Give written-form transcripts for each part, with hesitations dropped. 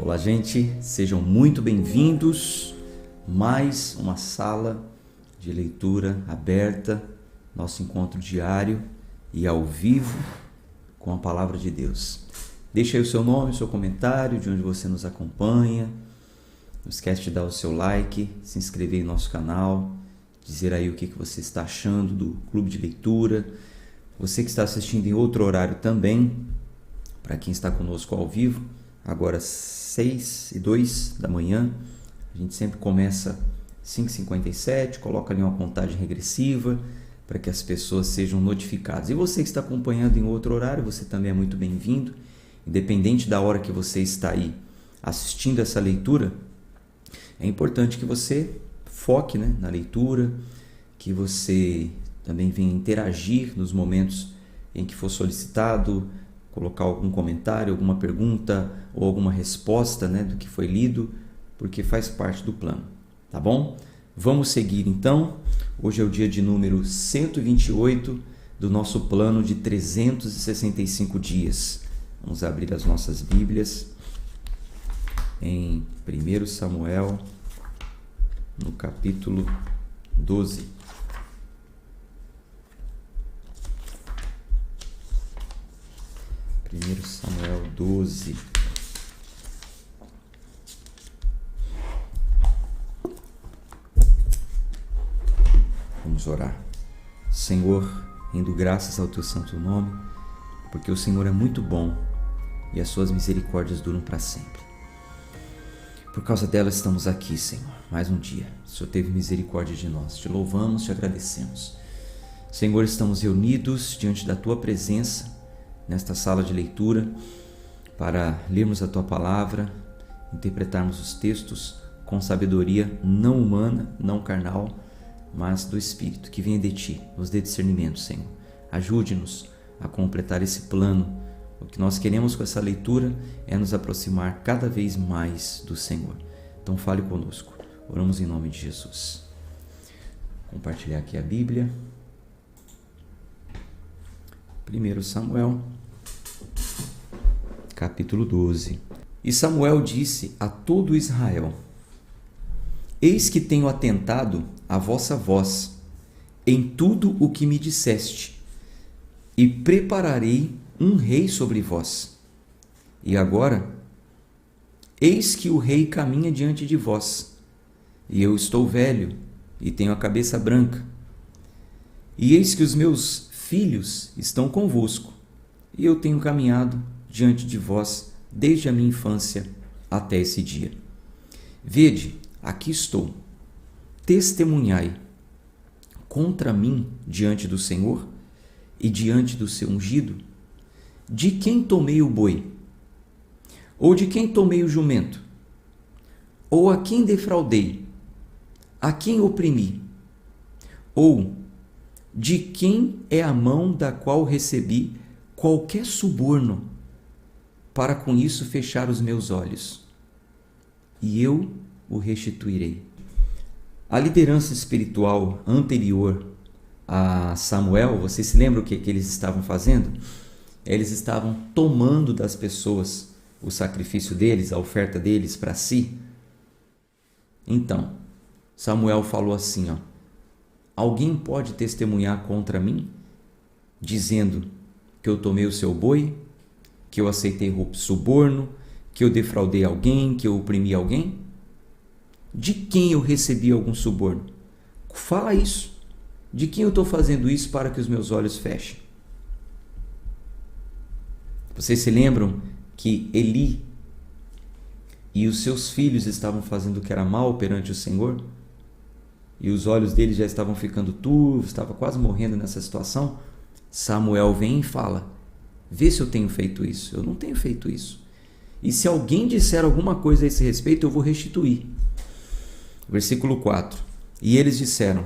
Olá, gente, sejam muito bem-vindos. Mais uma sala de leitura aberta, nosso encontro diário e ao vivo com a Palavra de Deus. Deixa aí o seu nome, o seu comentário, de onde você nos acompanha. Não esquece de dar o seu like, se inscrever em nosso canal, dizer aí o que você está achando do Clube de Leitura. Você que está assistindo em outro horário também, para quem está conosco ao vivo, agora 6:02 da manhã, a gente sempre começa 5h57, coloca ali uma contagem regressiva para que as pessoas sejam notificadas. E você que está acompanhando em outro horário, você também é muito bem-vindo. Independente da hora que você está aí assistindo essa leitura, é importante que você foque, na leitura, que você também venha interagir nos momentos em que for solicitado, colocar algum comentário, alguma pergunta ou alguma resposta do que foi lido, porque faz parte do plano, tá bom? Vamos seguir então. Hoje é o dia de número 128 do nosso plano de 365 dias. Vamos abrir as nossas Bíblias em 1 Samuel, no capítulo 12. Primeiro Samuel 12. Vamos orar. Senhor, rendo graças ao teu santo nome, porque o Senhor é muito bom e as suas misericórdias duram para sempre. Por causa delas estamos aqui, Senhor, mais um dia. O Senhor teve misericórdia de nós. Te louvamos, te agradecemos. Senhor, estamos reunidos diante da tua presença, nesta sala de leitura, para lermos a tua palavra, interpretarmos os textos com sabedoria não humana, não carnal, mas do Espírito, que venha de ti, nos dê discernimento, Senhor. Ajude-nos a completar esse plano. O que nós queremos com essa leitura é nos aproximar cada vez mais do Senhor. Então fale conosco. Oramos em nome de Jesus. Compartilhar aqui a Bíblia. 1 Samuel, capítulo 12. E Samuel disse a todo Israel: Eis que tenho atentado à vossa voz em tudo o que me disseste, e prepararei um rei sobre vós. E agora, eis que o rei caminha diante de vós, e eu estou velho e tenho a cabeça branca. E eis que os meus filhos estão convosco, e eu tenho caminhado diante de vós desde a minha infância até esse dia. Vede, aqui estou. Testemunhai contra mim diante do Senhor e diante do seu ungido, de quem tomei o boi, ou de quem tomei o jumento, ou a quem defraudei, a quem oprimi, ou de quem é a mão da qual recebi qualquer suborno, para com isso fechar os meus olhos, e eu o restituirei. A liderança espiritual anterior a Samuel, vocês se lembram o que eles estavam fazendo? Eles estavam tomando das pessoas o sacrifício deles, a oferta deles para si. Então, Samuel falou assim, alguém pode testemunhar contra mim, dizendo que eu tomei o seu boi, que eu aceitei suborno, que eu defraudei alguém, que eu oprimi alguém? De quem eu recebi algum suborno? Fala isso. De quem eu estou fazendo isso para que os meus olhos fechem? Vocês se lembram que Eli e os seus filhos estavam fazendo o que era mal perante o Senhor? E os olhos deles já estavam ficando turvos, estava quase morrendo nessa situação? Samuel vem e fala: vê se eu tenho feito isso. Eu não tenho feito isso. E se alguém disser alguma coisa a esse respeito, eu vou restituir. Versículo 4. E eles disseram: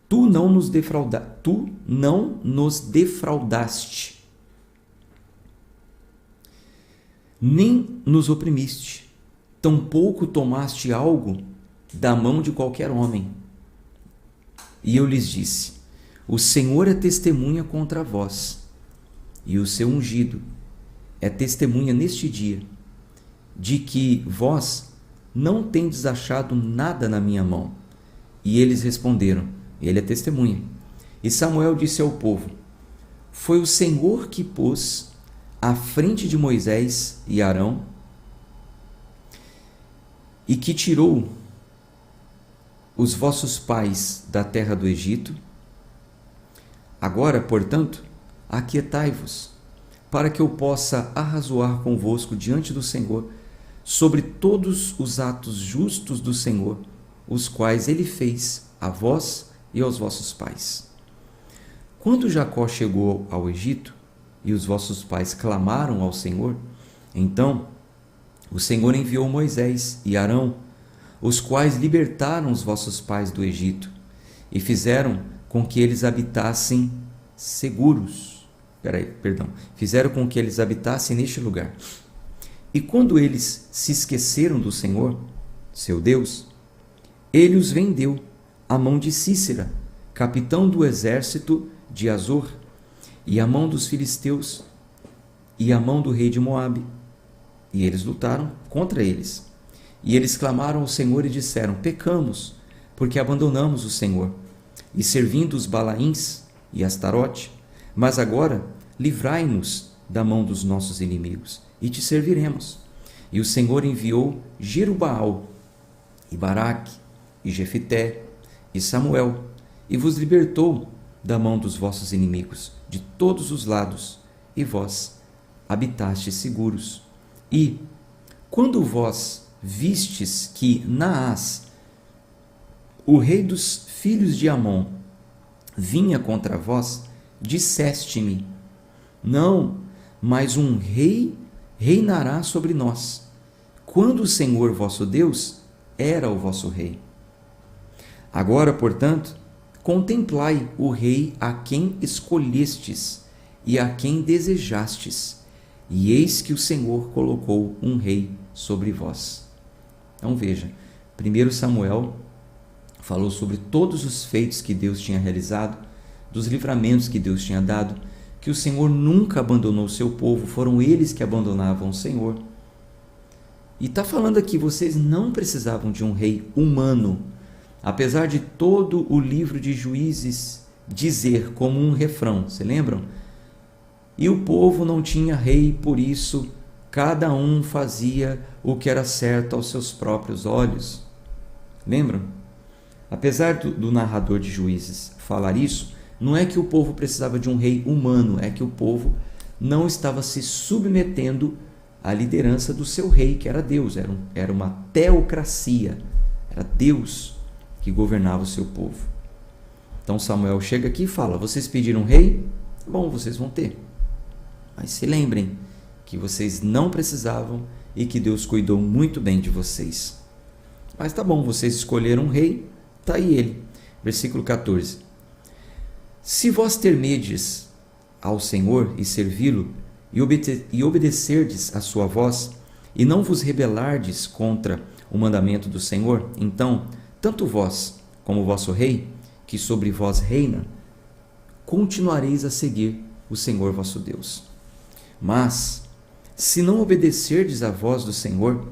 Tu não nos defraudaste, nem nos oprimiste, tampouco tomaste algo da mão de qualquer homem. E eu lhes disse: O Senhor é testemunha contra vós, e o seu ungido é testemunha neste dia, de que vós não tendes achado nada na minha mão? E eles responderam, ele é testemunha. E Samuel disse ao povo, foi o Senhor que pôs à frente de Moisés e Arão e que tirou os vossos pais da terra do Egito. Agora, portanto, aquietai-vos, para que eu possa arrazoar convosco diante do Senhor sobre todos os atos justos do Senhor, os quais ele fez a vós e aos vossos pais. Quando Jacó chegou ao Egito e os vossos pais clamaram ao Senhor, então o Senhor enviou Moisés e Arão, os quais libertaram os vossos pais do Egito e fizeram com que eles habitassem seguros. Fizeram com que eles habitassem neste lugar. E quando eles se esqueceram do Senhor, seu Deus, ele os vendeu à mão de Sísera, capitão do exército de Azor, e à mão dos filisteus, e à mão do rei de Moabe. E eles lutaram contra eles. E eles clamaram ao Senhor e disseram, pecamos, porque abandonamos o Senhor, e servindo os Balaíns e Astarote, mas agora livrai-nos da mão dos nossos inimigos, e te serviremos. E o Senhor enviou Jerubaal, e Baraque, e Jefité, e Samuel, e vos libertou da mão dos vossos inimigos, de todos os lados, e vós habitastes seguros. E, quando vós vistes que Naás, o rei dos filhos de Amon, vinha contra vós, disseste-me, não, mas um rei reinará sobre nós, quando o Senhor vosso Deus era o vosso rei. Agora, portanto, contemplai o rei a quem escolhestes e a quem desejastes, e eis que o Senhor colocou um rei sobre vós. Então veja, 1 Samuel falou sobre todos os feitos que Deus tinha realizado, dos livramentos que Deus tinha dado, que o Senhor nunca abandonou o seu povo, foram eles que abandonavam o Senhor. E está falando aqui, vocês não precisavam de um rei humano, apesar de todo o livro de Juízes dizer como um refrão, se lembram? E o povo não tinha rei, por isso cada um fazia o que era certo aos seus próprios olhos. Lembram? Apesar do narrador de Juízes falar isso, não é que o povo precisava de um rei humano, é que o povo não estava se submetendo à liderança do seu rei, que era Deus, era uma teocracia, era Deus que governava o seu povo. Então Samuel chega aqui e fala, vocês pediram um rei? Bom, vocês vão ter. Mas se lembrem que vocês não precisavam e que Deus cuidou muito bem de vocês. Mas tá bom, vocês escolheram um rei, tá aí ele. Versículo 14. Se vós temerdes ao Senhor e servi-lo, e obedecerdes a sua voz, e não vos rebelardes contra o mandamento do Senhor, então, tanto vós como o vosso rei, que sobre vós reina, continuareis a seguir o Senhor vosso Deus. Mas, se não obedecerdes à voz do Senhor,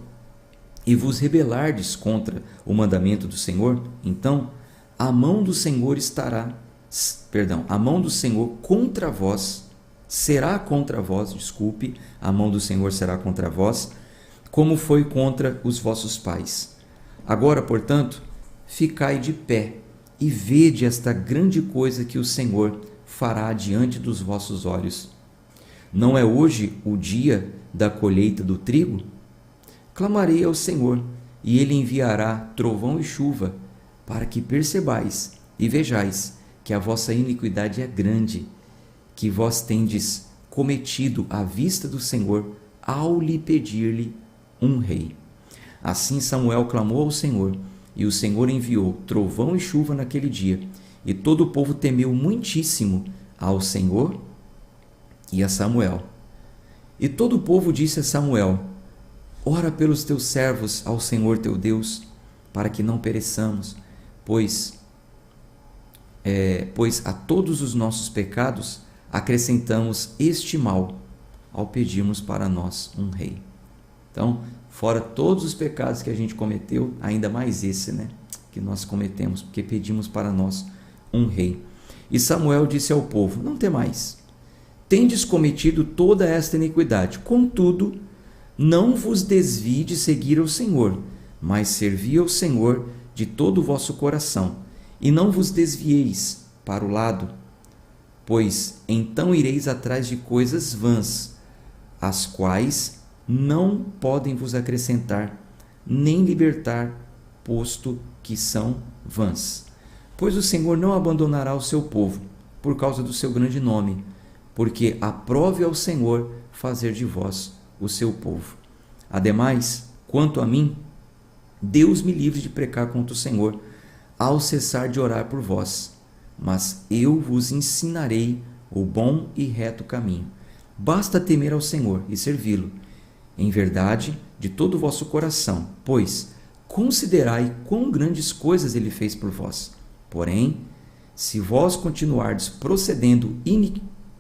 e vos rebelardes contra o mandamento do Senhor, então a mão do Senhor a mão do Senhor contra vós, a mão do Senhor será contra vós, como foi contra os vossos pais. Agora, portanto, ficai de pé e vede esta grande coisa que o Senhor fará diante dos vossos olhos. Não é hoje o dia da colheita do trigo? Clamarei ao Senhor, e ele enviará trovão e chuva, para que percebais e vejais que a vossa iniquidade é grande, que vós tendes cometido à vista do Senhor, ao lhe pedir-lhe um rei. Assim Samuel clamou ao Senhor, e o Senhor enviou trovão e chuva naquele dia, e todo o povo temeu muitíssimo ao Senhor e a Samuel. E todo o povo disse a Samuel, ora pelos teus servos ao Senhor teu Deus, para que não pereçamos, pois a todos os nossos pecados acrescentamos este mal, ao pedirmos para nós um rei. Então, fora todos os pecados que a gente cometeu, ainda mais esse, né, que nós cometemos, porque pedimos para nós um rei. E Samuel disse ao povo: não temais, tendes cometido toda esta iniquidade, contudo, não vos desvie de seguir ao Senhor, mas servi ao Senhor de todo o vosso coração, e não vos desvieis para o lado, pois então ireis atrás de coisas vãs, as quais não podem vos acrescentar, nem libertar, posto que são vãs. Pois o Senhor não abandonará o seu povo, por causa do seu grande nome, porque aprove ao Senhor fazer de vós o seu povo. Ademais, quanto a mim, Deus me livre de pecar contra o Senhor, ao cessar de orar por vós. Mas eu vos ensinarei o bom e reto caminho. Basta temer ao Senhor e servi-lo, em verdade, de todo o vosso coração, pois considerai quão grandes coisas ele fez por vós. Porém, se vós continuardes procedendo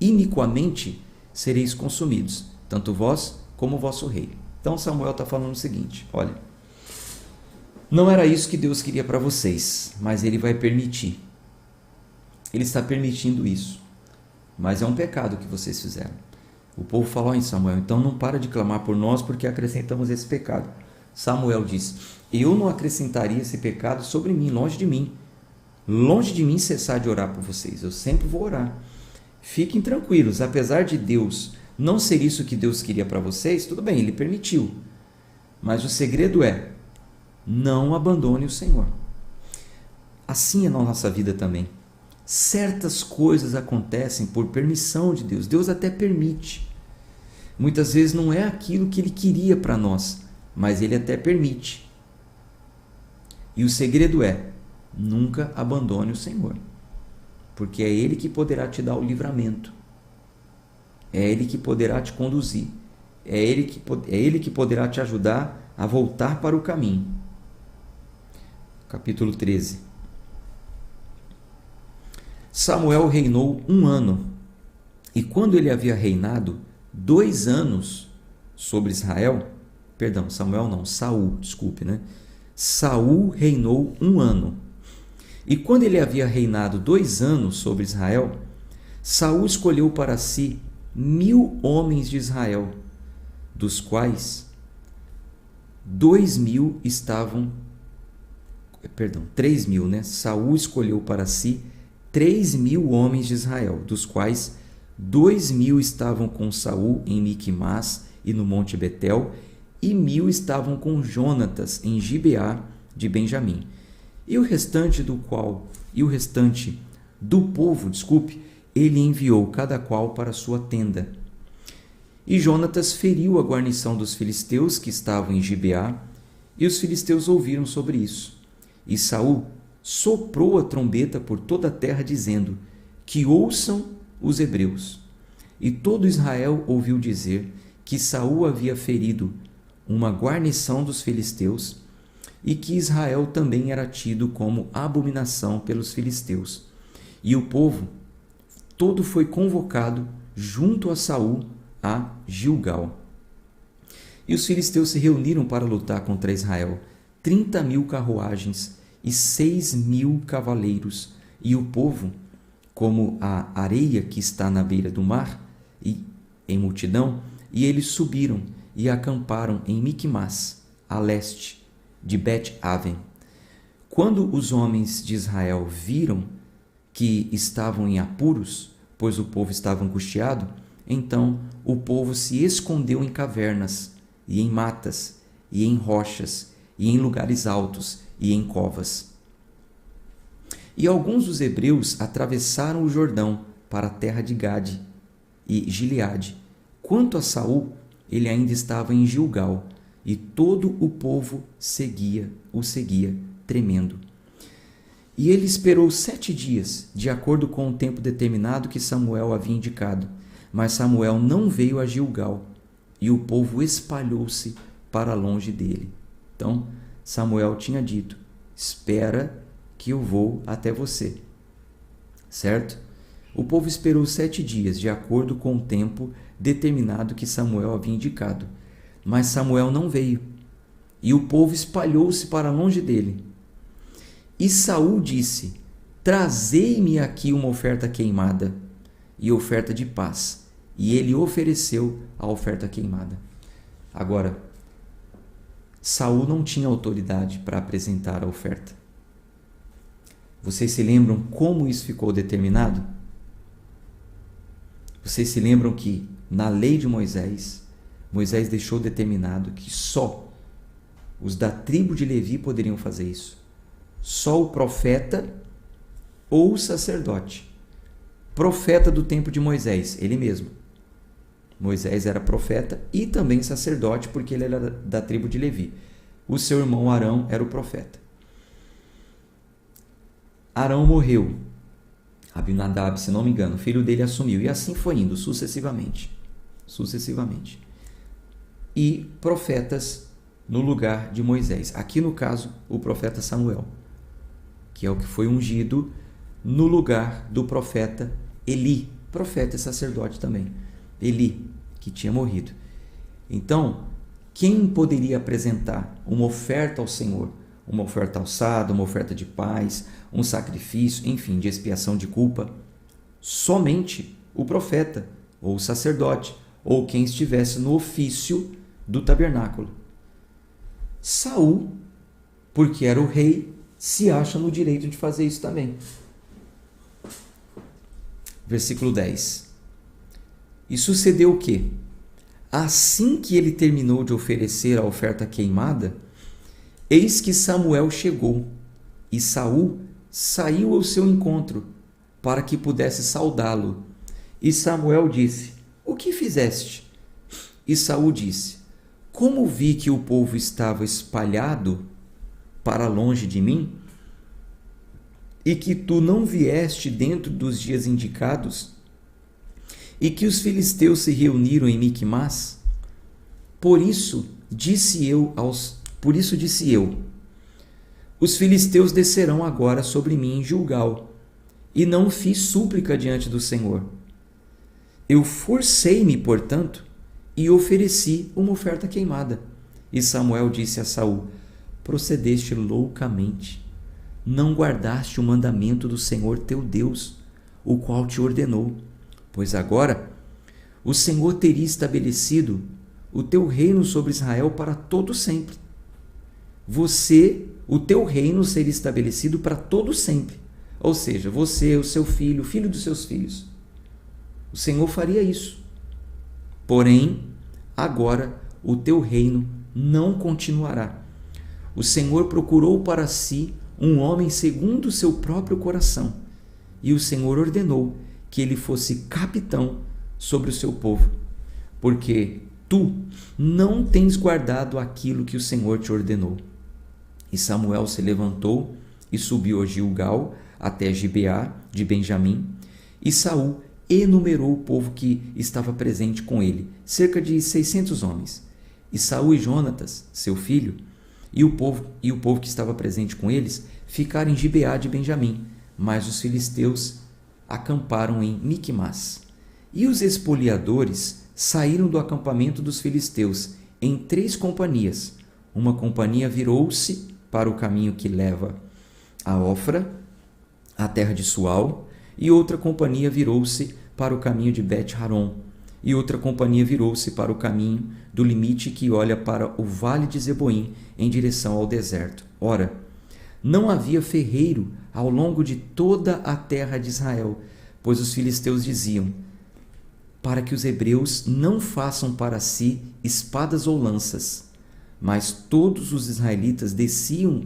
iniquamente, sereis consumidos, tanto vós como o vosso rei. Então Samuel está falando o seguinte: olha, não era isso que Deus queria para vocês, mas Ele vai permitir. Ele está permitindo isso, mas é um pecado que vocês fizeram. O povo falou em Samuel: então não para de clamar por nós, porque acrescentamos esse pecado. Samuel disse: eu não acrescentaria esse pecado sobre mim, longe de mim. Longe de mim cessar de orar por vocês, eu sempre vou orar. Fiquem tranquilos, apesar de Deus não ser isso que Deus queria para vocês, tudo bem, Ele permitiu. Mas o segredo é: não abandone o Senhor. Assim é na nossa vida também. Certas coisas acontecem por permissão de Deus. Deus até permite. Muitas vezes não é aquilo que Ele queria para nós, mas Ele até permite. E o segredo é: nunca abandone o Senhor, porque é Ele que poderá te dar o livramento, é Ele que poderá te conduzir, é Ele que poderá te ajudar a voltar para o caminho. Capítulo 13. Samuel reinou 1 ano, e quando ele havia reinado 2 anos sobre Israel, Saul reinou 1 ano. E quando ele havia reinado 2 anos sobre Israel, Saul escolheu para si 1000 homens de Israel, dos quais 3.000, né? Saul escolheu para si 3.000 homens de Israel, dos quais 2.000 estavam com Saul em Miquimás e no Monte Betel, e 1.000 estavam com Jonatas em Gibeá de Benjamim. E o restante do povo, ele enviou cada qual para sua tenda. E Jonatas feriu a guarnição dos filisteus que estavam em Gibeá, e os filisteus ouviram sobre isso. E Saul soprou a trombeta por toda a terra, dizendo: que ouçam os hebreus. E todo Israel ouviu dizer que Saul havia ferido uma guarnição dos filisteus, e que Israel também era tido como abominação pelos filisteus. E o povo todo foi convocado junto a Saul a Gilgal. E os filisteus se reuniram para lutar contra Israel, 30.000 carruagens e 6.000 cavaleiros, e o povo, como a areia que está na beira do mar, e em multidão, e eles subiram e acamparam em Miquimás, a leste de Bet-Aven. Quando os homens de Israel viram que estavam em apuros, pois o povo estava angustiado, então o povo se escondeu em cavernas, e em matas, e em rochas, e em lugares altos, e em covas. E alguns dos hebreus atravessaram o Jordão para a terra de Gade e Gileade. Quanto a Saul, ele ainda estava em Gilgal, e todo o povo o seguia, tremendo. E ele esperou 7 dias, de acordo com o tempo determinado que Samuel havia indicado. Mas Samuel não veio a Gilgal, e o povo espalhou-se para longe dele. Então, Samuel tinha dito: espera que eu vou até você. Certo? O povo esperou 7 dias, de acordo com o tempo determinado que Samuel havia indicado. Mas Samuel não veio, e o povo espalhou-se para longe dele. E Saul disse: trazei-me aqui uma oferta queimada e oferta de paz. E ele ofereceu a oferta queimada. Agora, Saul não tinha autoridade para apresentar a oferta. Vocês se lembram como isso ficou determinado? Vocês se lembram que na lei de Moisés, Moisés deixou determinado que só os da tribo de Levi poderiam fazer isso. Só o profeta ou o sacerdote. Profeta do tempo de Moisés, ele mesmo. Moisés era profeta e também sacerdote, porque ele era da tribo de Levi. O seu irmão Arão era o profeta. Arão morreu. Abinadab, se não me engano, o filho dele assumiu. E assim foi indo, sucessivamente. E profetas no lugar de Moisés. Aqui no caso, o profeta Samuel, que é o que foi ungido no lugar do profeta Eli. Profeta e sacerdote também. Eli, que tinha morrido. Então, quem poderia apresentar uma oferta ao Senhor? Uma oferta alçada, uma oferta de paz, um sacrifício, enfim, de expiação de culpa? Somente o profeta, ou o sacerdote, ou quem estivesse no ofício do tabernáculo. Saul, porque era o rei, se acha no direito de fazer isso também. Versículo 10. E sucedeu o quê? Assim que ele terminou de oferecer a oferta queimada, eis que Samuel chegou, e Saul saiu ao seu encontro, para que pudesse saudá-lo. E Samuel disse: o que fizeste? E Saul disse: como vi que o povo estava espalhado para longe de mim, e que tu não vieste dentro dos dias indicados, e que os filisteus se reuniram em Miquimás, por isso disse eu, os filisteus descerão agora sobre mim em Gilgal, e não fiz súplica diante do Senhor. Eu forcei-me, portanto, e ofereci uma oferta queimada. E Samuel disse a Saul: procedeste loucamente, não guardaste o mandamento do Senhor teu Deus, o qual te ordenou. Pois agora o Senhor teria estabelecido o teu reino sobre Israel para todo sempre. O teu reino seria estabelecido para todo sempre. Ou seja, você, o seu filho, o filho dos seus filhos. O Senhor faria isso. Porém, agora o teu reino não continuará. O Senhor procurou para si um homem segundo o seu próprio coração, e o Senhor ordenou que ele fosse capitão sobre o seu povo, porque tu não tens guardado aquilo que o Senhor te ordenou. E Samuel se levantou e subiu a Gilgal até Gibeá de Benjamim, e Saul enumerou o povo que estava presente com ele, cerca de 600 homens. E Saul e Jonatas, seu filho, e o povo que estava presente com eles, ficaram em Gibeá de Benjamim, mas os filisteus acamparam em Miquimás. E os espoliadores saíram do acampamento dos filisteus em 3 companhias. Uma companhia virou-se para o caminho que leva a Ofra, a terra de Sual, e outra companhia virou-se para o caminho de Bet-Haron, e outra companhia virou-se para o caminho do limite que olha para o vale de Zeboim, em direção ao deserto. Ora, não havia ferreiro ao longo de toda a terra de Israel, pois os filisteus diziam: para que os hebreus não façam para si espadas ou lanças. Mas todos os israelitas desciam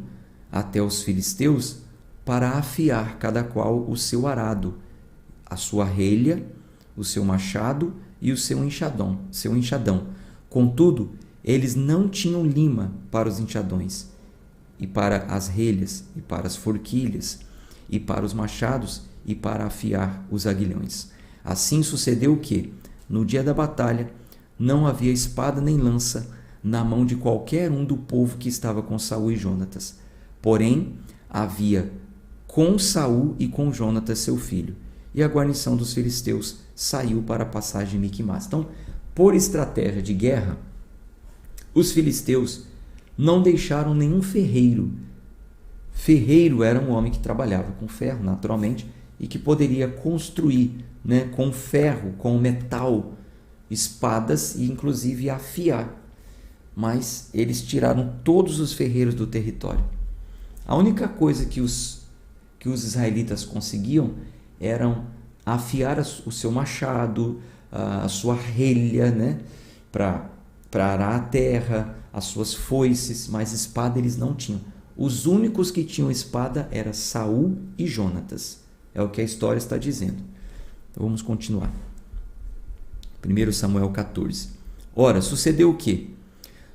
até os filisteus para afiar cada qual o seu arado, a sua relha, o seu machado e o seu enxadão. Contudo, eles não tinham lima para os enxadões, e para as relhas, e para as forquilhas, e para os machados, e para afiar os aguilhões. Assim sucedeu que, no dia da batalha, não havia espada nem lança na mão de qualquer um do povo que estava com Saul e Jonatas. Porém, havia com Saul e com Jonatas seu filho. E a guarnição dos filisteus saiu para a passagem de Miquimás. Então, por estratégia de guerra, os filisteus não deixaram nenhum ferreiro. Ferreiro era um homem que trabalhava com ferro, naturalmente, e que poderia construir, né, com ferro, com metal, espadas e inclusive afiar. Mas eles tiraram todos os ferreiros do território. A única coisa que os israelitas conseguiam eram afiar o seu machado, a sua relha, né, para arar a terra, as suas foices, mas espada eles não tinham. Os únicos que tinham espada eram Saul e Jonatas. É o que a história está dizendo. Então vamos continuar. 1 Samuel 14. Ora, sucedeu o quê?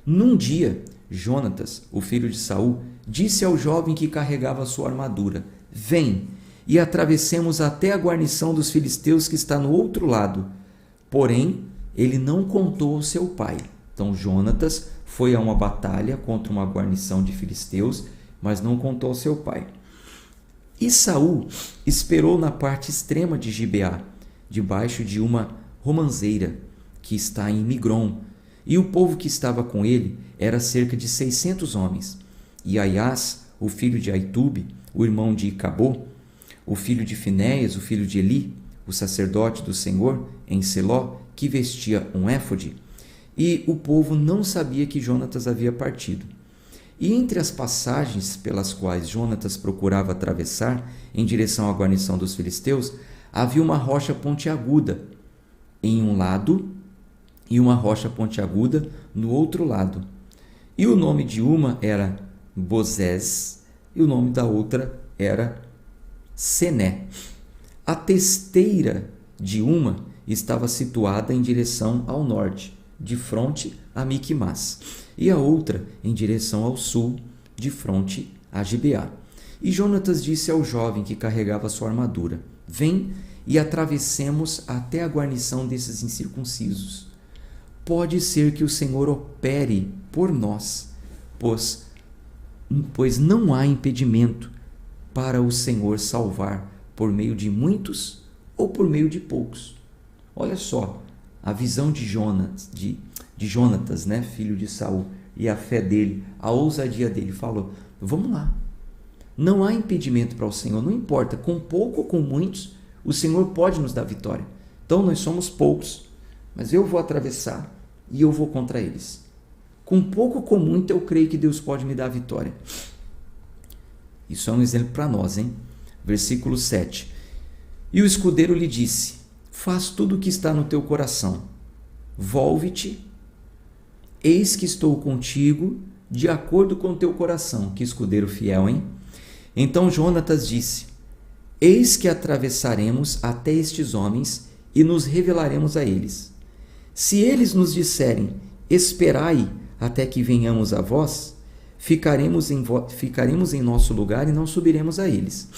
Num dia, Jonatas, o filho de Saul, disse ao jovem que carregava a sua armadura: Vem e atravessemos até a guarnição dos filisteus que está no outro lado. Porém, ele não contou ao seu pai. Então Jonatas foi a uma batalha contra uma guarnição de filisteus, mas não contou ao seu pai. E Saul esperou na parte extrema de Gibeá, debaixo de uma romanceira que está em Migron, e o povo que estava com ele era cerca de 600 homens. E Aias, o filho de Aitube, o irmão de Icabô, o filho de Finéias, o filho de Eli, o sacerdote do Senhor, em Seló, que vestia um éfode, e o povo não sabia que Jonatas havia partido. E entre as passagens pelas quais Jonatas procurava atravessar em direção à guarnição dos filisteus, havia uma rocha pontiaguda em um lado e uma rocha pontiaguda no outro lado. E o nome de uma era Bozés e o nome da outra era Sené. A testeira de uma estava situada em direção ao norte, de fronte a Miquimás, e a outra em direção ao sul, de fronte a Gibeá. E Jonatas disse ao jovem que carregava sua armadura: Vem e atravessemos até a guarnição desses incircuncisos. Pode ser que o Senhor opere por nós, pois não há impedimento para o Senhor salvar por meio de muitos ou por meio de poucos. Olha só a visão de Jonatas, né, filho de Saul, e a fé dele, a ousadia dele. Falou: vamos lá, não há impedimento para o Senhor, não importa, com pouco ou com muitos, o Senhor pode nos dar vitória. Então nós somos poucos, mas eu vou atravessar e eu vou contra eles. Com pouco ou com muito, eu creio que Deus pode me dar a vitória. Isso é um exemplo para nós, hein? Versículo 7. E o escudeiro lhe disse: Faz tudo o que está no teu coração. Volve-te, eis que estou contigo, de acordo com o teu coração. Que escudeiro fiel, hein? Então Jonatas disse: Eis que atravessaremos até estes homens e nos revelaremos a eles. Se eles nos disserem: Esperai até que venhamos a vós, ficaremos em nosso lugar e não subiremos a eles.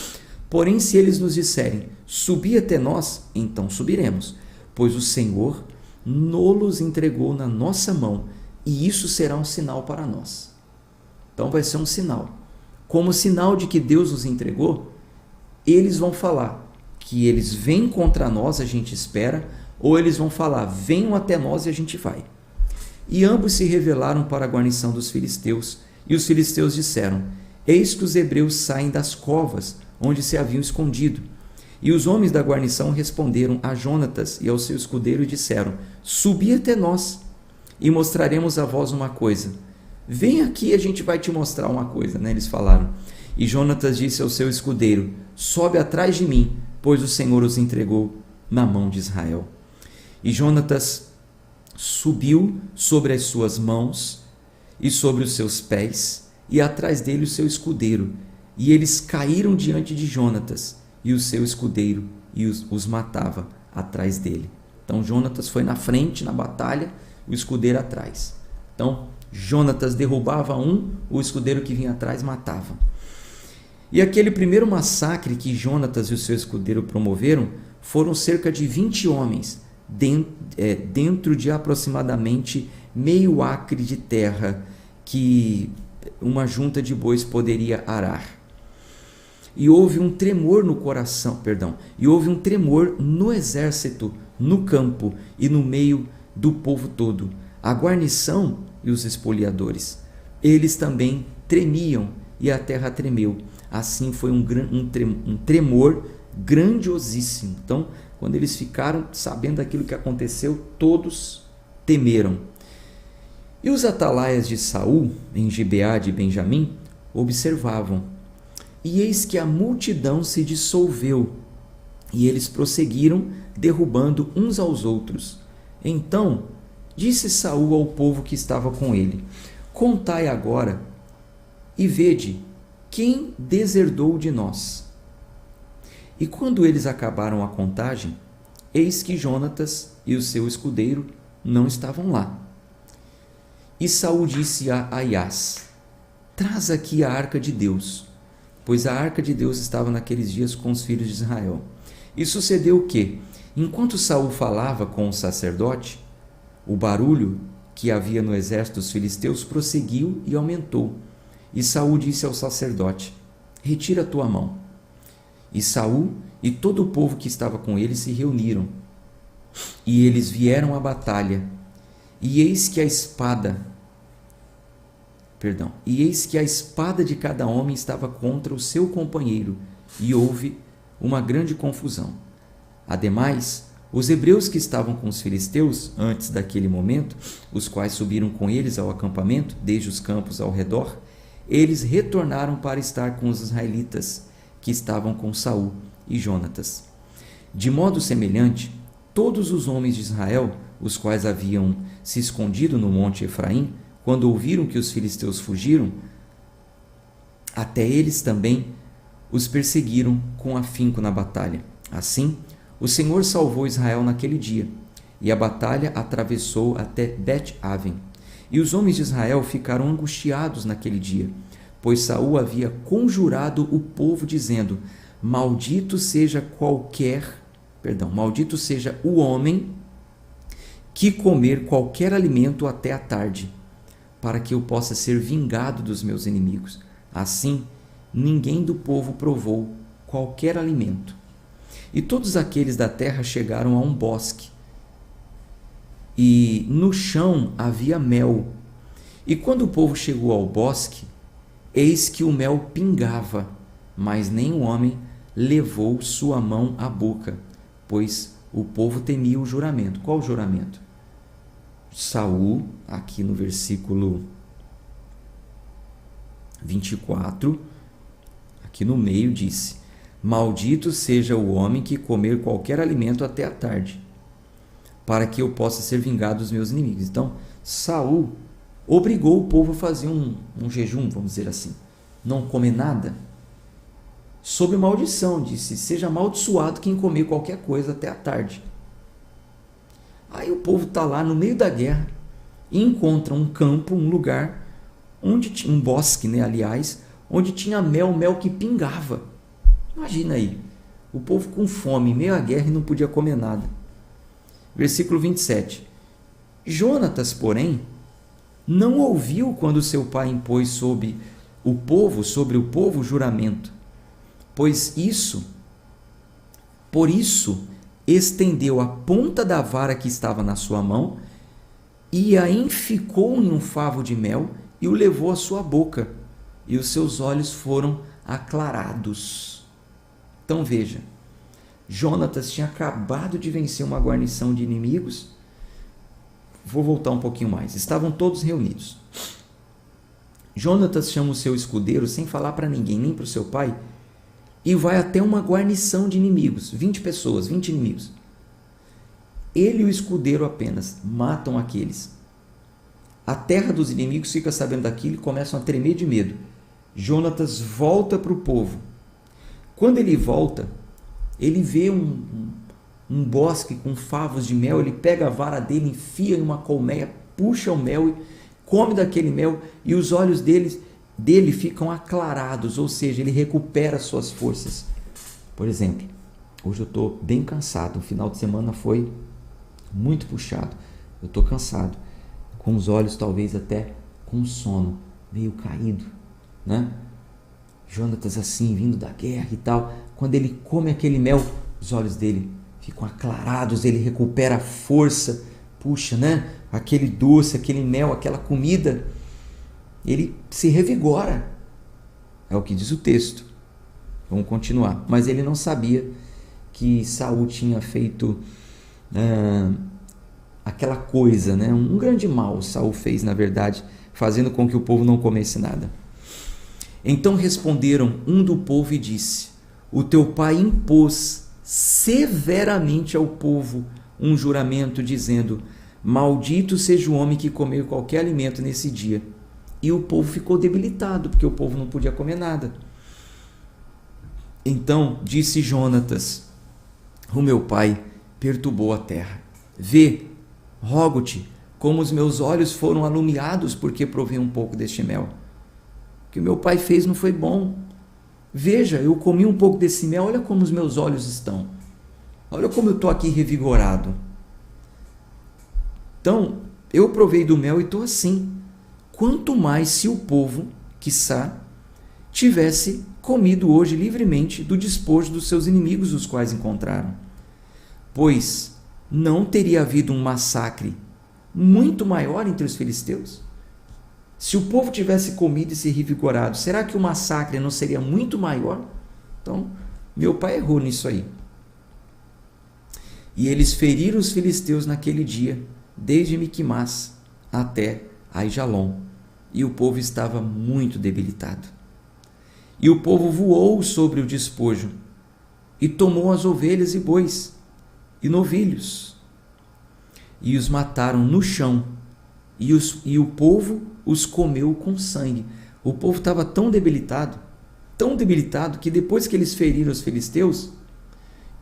Porém, se eles nos disserem: Subi até nós, então subiremos, pois o Senhor nos entregou na nossa mão, e isso será um sinal para nós. Então vai ser um sinal. Como sinal de que Deus nos entregou, eles vão falar que eles vêm contra nós, a gente espera, ou eles vão falar: venham até nós e a gente vai. E ambos se revelaram para a guarnição dos filisteus, e os filisteus disseram: Eis que os hebreus saem das covas onde se haviam escondido. E os homens da guarnição responderam a Jonatas e ao seu escudeiro e disseram: Subi até nós e mostraremos a vós uma coisa. Vem aqui e a gente vai te mostrar uma coisa, né? Eles falaram. E Jonatas disse ao seu escudeiro: Sobe atrás de mim, pois o Senhor os entregou na mão de Israel. E Jonatas subiu sobre as suas mãos e sobre os seus pés, e atrás dele o seu escudeiro. E eles caíram diante de Jonatas, e o seu escudeiro os matava atrás dele. Então Jonatas foi na frente na batalha, o escudeiro atrás. Então Jonatas derrubava um, o escudeiro que vinha atrás matava. E aquele primeiro massacre que Jonatas e o seu escudeiro promoveram foram cerca de 20 homens, dentro de aproximadamente meio acre de terra que uma junta de bois poderia arar. E houve um tremor no coração, e houve um tremor no exército, no campo e no meio do povo todo. A guarnição e os espoliadores. Eles também tremiam e a terra tremeu. Assim foi um tremor grandiosíssimo. Então, quando eles ficaram sabendo daquilo que aconteceu, todos temeram. E os atalaias de Saul, em Gibeá de Benjamim, observavam. E eis que a multidão se dissolveu, e eles prosseguiram, derrubando uns aos outros. Então disse Saul ao povo que estava com ele: contai agora, e vede quem deserdou de nós. E quando eles acabaram a contagem, eis que Jonatas e o seu escudeiro não estavam lá. E Saul disse a Aiás: traz aqui a arca de Deus, pois a arca de Deus estava naqueles dias com os filhos de Israel. E sucedeu que, enquanto Saul falava com o sacerdote, o barulho que havia no exército dos filisteus prosseguiu e aumentou. E Saul disse ao sacerdote: retira a tua mão. E Saul e todo o povo que estava com ele se reuniram. E eles vieram à batalha. E eis que a espada de cada homem estava contra o seu companheiro, e houve uma grande confusão. Ademais, os hebreus que estavam com os filisteus, antes daquele momento, os quais subiram com eles ao acampamento, desde os campos ao redor, eles retornaram para estar com os israelitas, que estavam com Saul e Jonatas. De modo semelhante, todos os homens de Israel, os quais haviam se escondido no monte Efraim, quando ouviram que os filisteus fugiram, até eles também os perseguiram com afinco na batalha. Assim, o Senhor salvou Israel naquele dia, e a batalha atravessou até Bet-Aven. E os homens de Israel ficaram angustiados naquele dia, pois Saul havia conjurado o povo, dizendo: maldito seja o homem que comer qualquer alimento até a tarde, para que eu possa ser vingado dos meus inimigos. Assim, ninguém do povo provou qualquer alimento. E todos aqueles da terra chegaram a um bosque, e no chão havia mel. E quando o povo chegou ao bosque, eis que o mel pingava, mas nenhum homem levou sua mão à boca, pois o povo temia o juramento. Qual o juramento? Saul, aqui no versículo 24, aqui no meio, disse: maldito seja o homem que comer qualquer alimento até a tarde, para que eu possa ser vingado dos meus inimigos. Então, Saul obrigou o povo a fazer um jejum, vamos dizer assim, não comer nada, sob maldição. Disse: seja amaldiçoado quem comer qualquer coisa até a tarde. Aí o povo está lá no meio da guerra e encontra um campo, um lugar, onde tinha um bosque, aliás, onde tinha mel que pingava. Imagina aí, o povo com fome, em meio à guerra, e não podia comer nada. Versículo 27. Jonatas, porém, não ouviu quando seu pai impôs sobre o povo o juramento, por isso estendeu a ponta da vara que estava na sua mão e a enficou em um favo de mel e o levou à sua boca, e os seus olhos foram aclarados. Então veja, Jonatas tinha acabado de vencer uma guarnição de inimigos. Vou voltar um pouquinho mais. Estavam todos reunidos. Jonatas chama o seu escudeiro sem falar para ninguém, nem para o seu pai, e vai até uma guarnição de inimigos, 20 pessoas, 20 inimigos. Ele e o escudeiro apenas matam aqueles. A terra dos inimigos fica sabendo daquilo e começam a tremer de medo. Jonatas volta para o povo. Quando ele volta, ele vê um bosque com favos de mel. Ele pega a vara dele, enfia em uma colmeia, puxa o mel e come daquele mel, e os olhos dele ficam aclarados, ou seja, ele recupera suas forças. Por exemplo, hoje eu estou bem cansado, o final de semana foi muito puxado, eu estou cansado, com os olhos talvez até com sono, meio caído, Jonatas assim, vindo da guerra e tal, quando ele come aquele mel, os olhos dele ficam aclarados, ele recupera a força puxa, né? Aquele doce, aquele mel, aquela comida, ele se revigora. É o que diz o texto. Vamos continuar. Mas ele não sabia que Saul tinha feito aquela coisa, né? Um grande mal Saul fez, na verdade, fazendo com que o povo não comesse nada. Então responderam um do povo e disse: o teu pai impôs severamente ao povo um juramento, dizendo: maldito seja o homem que comer qualquer alimento nesse dia. E o povo ficou debilitado, porque o povo não podia comer nada. Então disse Jonatas: o meu pai perturbou a terra. Vê, rogo-te, como os meus olhos foram alumiados, porque provei um pouco deste mel. O que o meu pai fez não foi bom. Veja, eu comi um pouco desse mel, olha como os meus olhos estão. Olha como eu estou aqui revigorado. Então, eu provei do mel e estou assim. Quanto mais se o povo, quiçá, tivesse comido hoje livremente do despojo dos seus inimigos, os quais encontraram. Pois não teria havido um massacre muito maior entre os filisteus? Se o povo tivesse comido e se revigorado, será que o massacre não seria muito maior? Então, meu pai errou nisso aí. E eles feriram os filisteus naquele dia, desde Miquimás até Aijalon, e o povo estava muito debilitado. E o povo voou sobre o despojo, e tomou as ovelhas e bois, e novilhos, e os mataram no chão, e o povo os comeu com sangue. O povo estava tão debilitado, que depois que eles feriram os filisteus,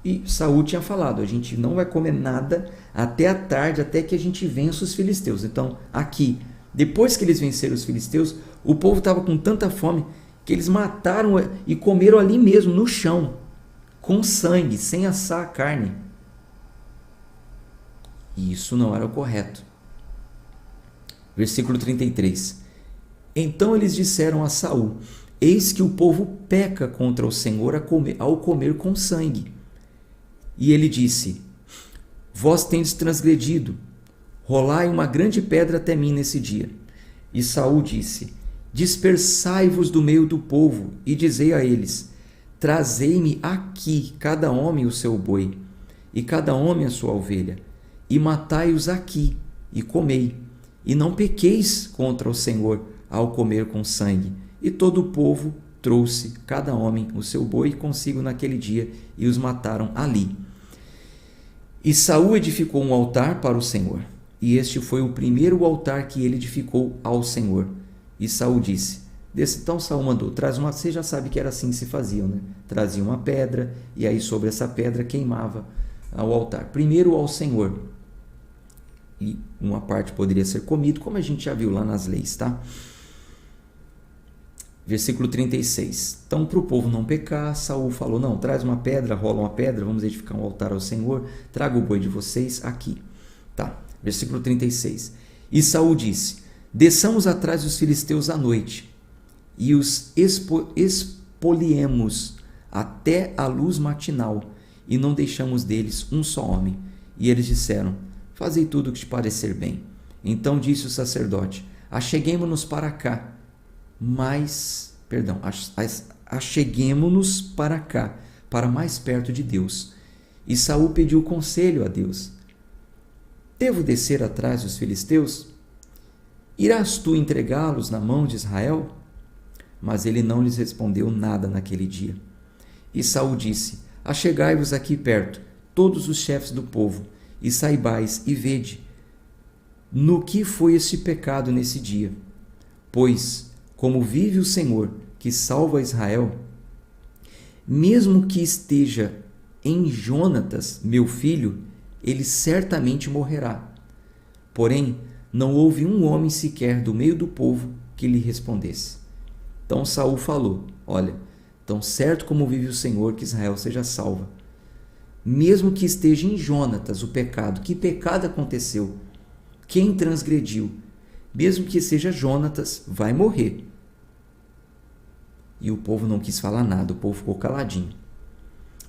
e Saul tinha falado: a gente não vai comer nada até a tarde, até que a gente vença os filisteus. Então, aqui, depois que eles venceram os filisteus, o povo estava com tanta fome que eles mataram e comeram ali mesmo, no chão, com sangue, sem assar a carne. E isso não era o correto. Versículo 33. Então eles disseram a Saul: eis que o povo peca contra o Senhor ao comer com sangue. E ele disse: vós tendes transgredido, rolai uma grande pedra até mim nesse dia. E Saul disse: dispersai-vos do meio do povo, e dizei a eles: trazei-me aqui cada homem o seu boi, e cada homem a sua ovelha, e matai-os aqui, e comei, e não pequeis contra o Senhor ao comer com sangue. E todo o povo trouxe cada homem o seu boi consigo naquele dia, e os mataram ali. E Saul edificou um altar para o Senhor, e este foi o primeiro altar que ele edificou ao Senhor. E Saul disse: então Saul mandou, você já sabe que era assim que se faziam, né? Trazia uma pedra, e aí sobre essa pedra queimava ao altar, primeiro ao Senhor, e uma parte poderia ser comido, como a gente já viu lá nas leis, tá? Versículo 36. Então, para o povo não pecar, Saul falou: não, traz uma pedra, rola uma pedra, vamos edificar um altar ao Senhor, traga o boi de vocês aqui. Tá. Versículo 36. E Saul disse: desçamos atrás dos filisteus à noite, e os expoliemos até a luz matinal, e não deixamos deles um só homem. E eles disseram: fazei tudo o que te parecer bem. Então disse o sacerdote: acheguemo-nos para cá, acheguemo-nos para cá, para mais perto de Deus. E Saul pediu conselho a Deus: devo descer atrás dos filisteus? Irás tu entregá-los na mão de Israel? Mas ele não lhes respondeu nada naquele dia. E Saul disse: achegai-vos aqui perto, todos os chefes do povo, e saibais e vede no que foi este pecado nesse dia. Pois, como vive o Senhor, que salva Israel, mesmo que esteja em Jonatas, meu filho, ele certamente morrerá. Porém, não houve um homem sequer do meio do povo que lhe respondesse. Então Saul falou: olha, tão certo como vive o Senhor, que Israel seja salva, mesmo que esteja em Jonatas o pecado. Que pecado aconteceu? Quem transgrediu? Mesmo que seja Jonatas, vai morrer. E o povo não quis falar nada, o povo ficou caladinho.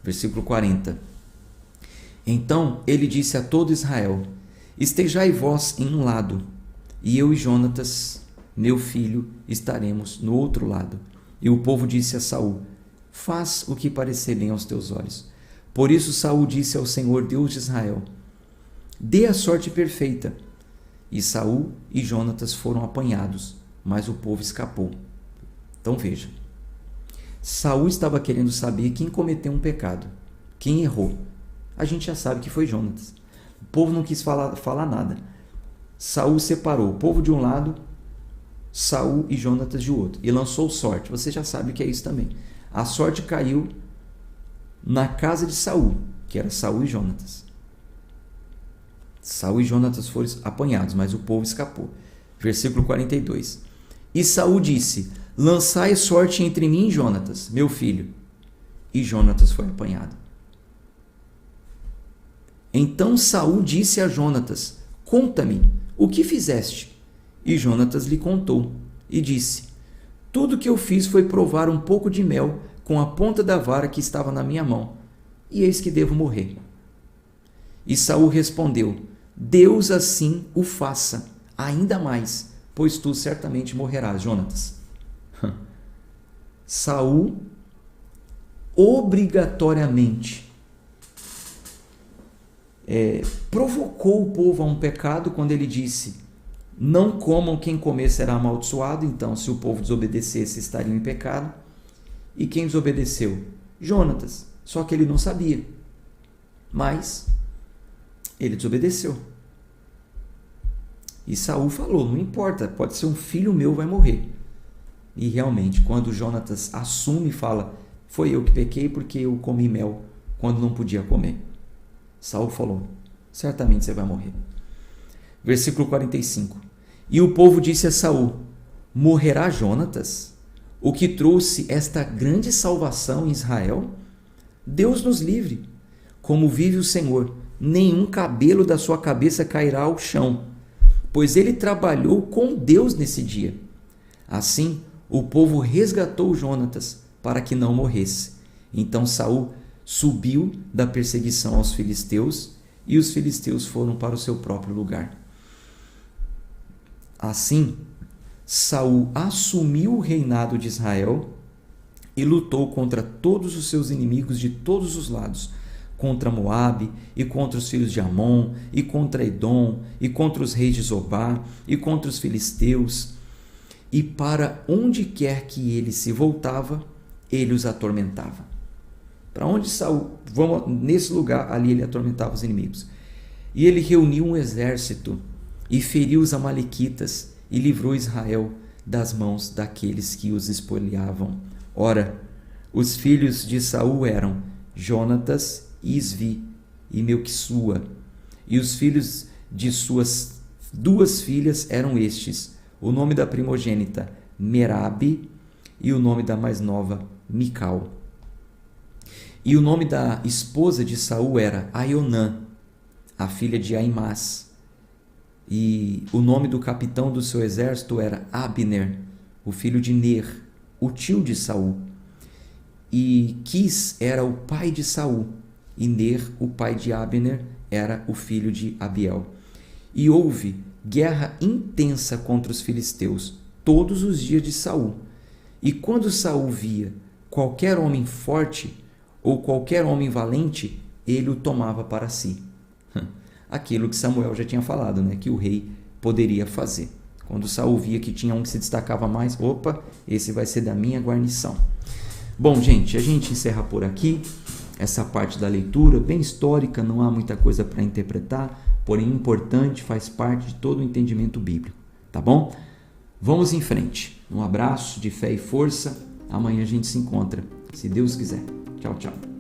Versículo 40. Então ele disse a todo Israel: estejai vós em um lado, e eu e Jonatas, meu filho, estaremos no outro lado. E o povo disse a Saul: faz o que parecer bem aos teus olhos. Por isso Saul disse ao Senhor, Deus de Israel: dê a sorte perfeita. E Saul e Jonatas foram apanhados, mas o povo escapou. Então veja, Saul estava querendo saber quem cometeu um pecado, quem errou. A gente já sabe que foi Jonatas. O povo não quis falar nada. Saul separou o povo de um lado, Saul e Jonatas de outro, e lançou sorte. Você já sabe o que é isso também. A sorte caiu na casa de Saul, que era Saul e Jonatas. Saul e Jonatas foram apanhados, mas o povo escapou. Versículo 42. E Saul disse: lançai sorte entre mim e Jonatas, meu filho. E Jonatas foi apanhado. Então Saul disse a Jonatas: conta-me, o que fizeste? E Jonatas lhe contou, e disse: tudo que eu fiz foi provar um pouco de mel com a ponta da vara que estava na minha mão, e eis que devo morrer. E Saul respondeu: Deus assim o faça, ainda mais, pois tu certamente morrerás, Jonatas. Saul obrigatoriamente provocou o povo a um pecado quando ele disse: não comam, quem comer será amaldiçoado. Então, se o povo desobedecesse, estariam em pecado. E quem desobedeceu? Jonatas. Só que ele não sabia. Mas ele desobedeceu. E Saul falou: não importa, pode ser um filho meu, vai morrer. E realmente, quando Jonatas assume e fala: foi eu que pequei porque eu comi mel quando não podia comer, Saul falou: certamente você vai morrer. Versículo 45. E o povo disse a Saul: morrerá Jonatas, o que trouxe esta grande salvação em Israel? Deus nos livre. Como vive o Senhor, nenhum cabelo da sua cabeça cairá ao chão, pois ele trabalhou com Deus nesse dia. Assim, o povo resgatou Jonatas para que não morresse. Então Saul subiu da perseguição aos filisteus, e os filisteus foram para o seu próprio lugar. Assim, Saul assumiu o reinado de Israel e lutou contra todos os seus inimigos de todos os lados, contra Moabe, e contra os filhos de Amon, e contra Edom, e contra os reis de Zobá, e contra os filisteus. E para onde quer que ele se voltava, ele os atormentava. Para onde Saul, nesse lugar, ali ele atormentava os inimigos. E ele reuniu um exército e feriu os amalequitas e livrou Israel das mãos daqueles que os espoliavam. Ora, os filhos de Saul eram Jonatas, Isvi e Melquissua, e os filhos de suas duas filhas eram estes: o nome da primogênita Merabe e o nome da mais nova Mical. E o nome da esposa de Saul era Aionã, a filha de Aimás. E o nome do capitão do seu exército era Abner, o filho de Ner, o tio de Saul. E Quis era o pai de Saul, e Ner, o pai de Abner, era o filho de Abiel. E houve guerra intensa contra os filisteus todos os dias de Saul. E quando Saul via qualquer homem forte ou qualquer homem valente, ele o tomava para si. Aquilo que Samuel já tinha falado, né? Que o rei poderia fazer. Quando Saul via que tinha um que se destacava mais, opa, esse vai ser da minha guarnição. Bom, gente, a gente encerra por aqui essa parte da leitura, bem histórica, não há muita coisa para interpretar, porém importante, faz parte de todo o entendimento bíblico, tá bom? Vamos em frente. Um abraço de fé e força. Amanhã a gente se encontra, se Deus quiser. Tchau, tchau.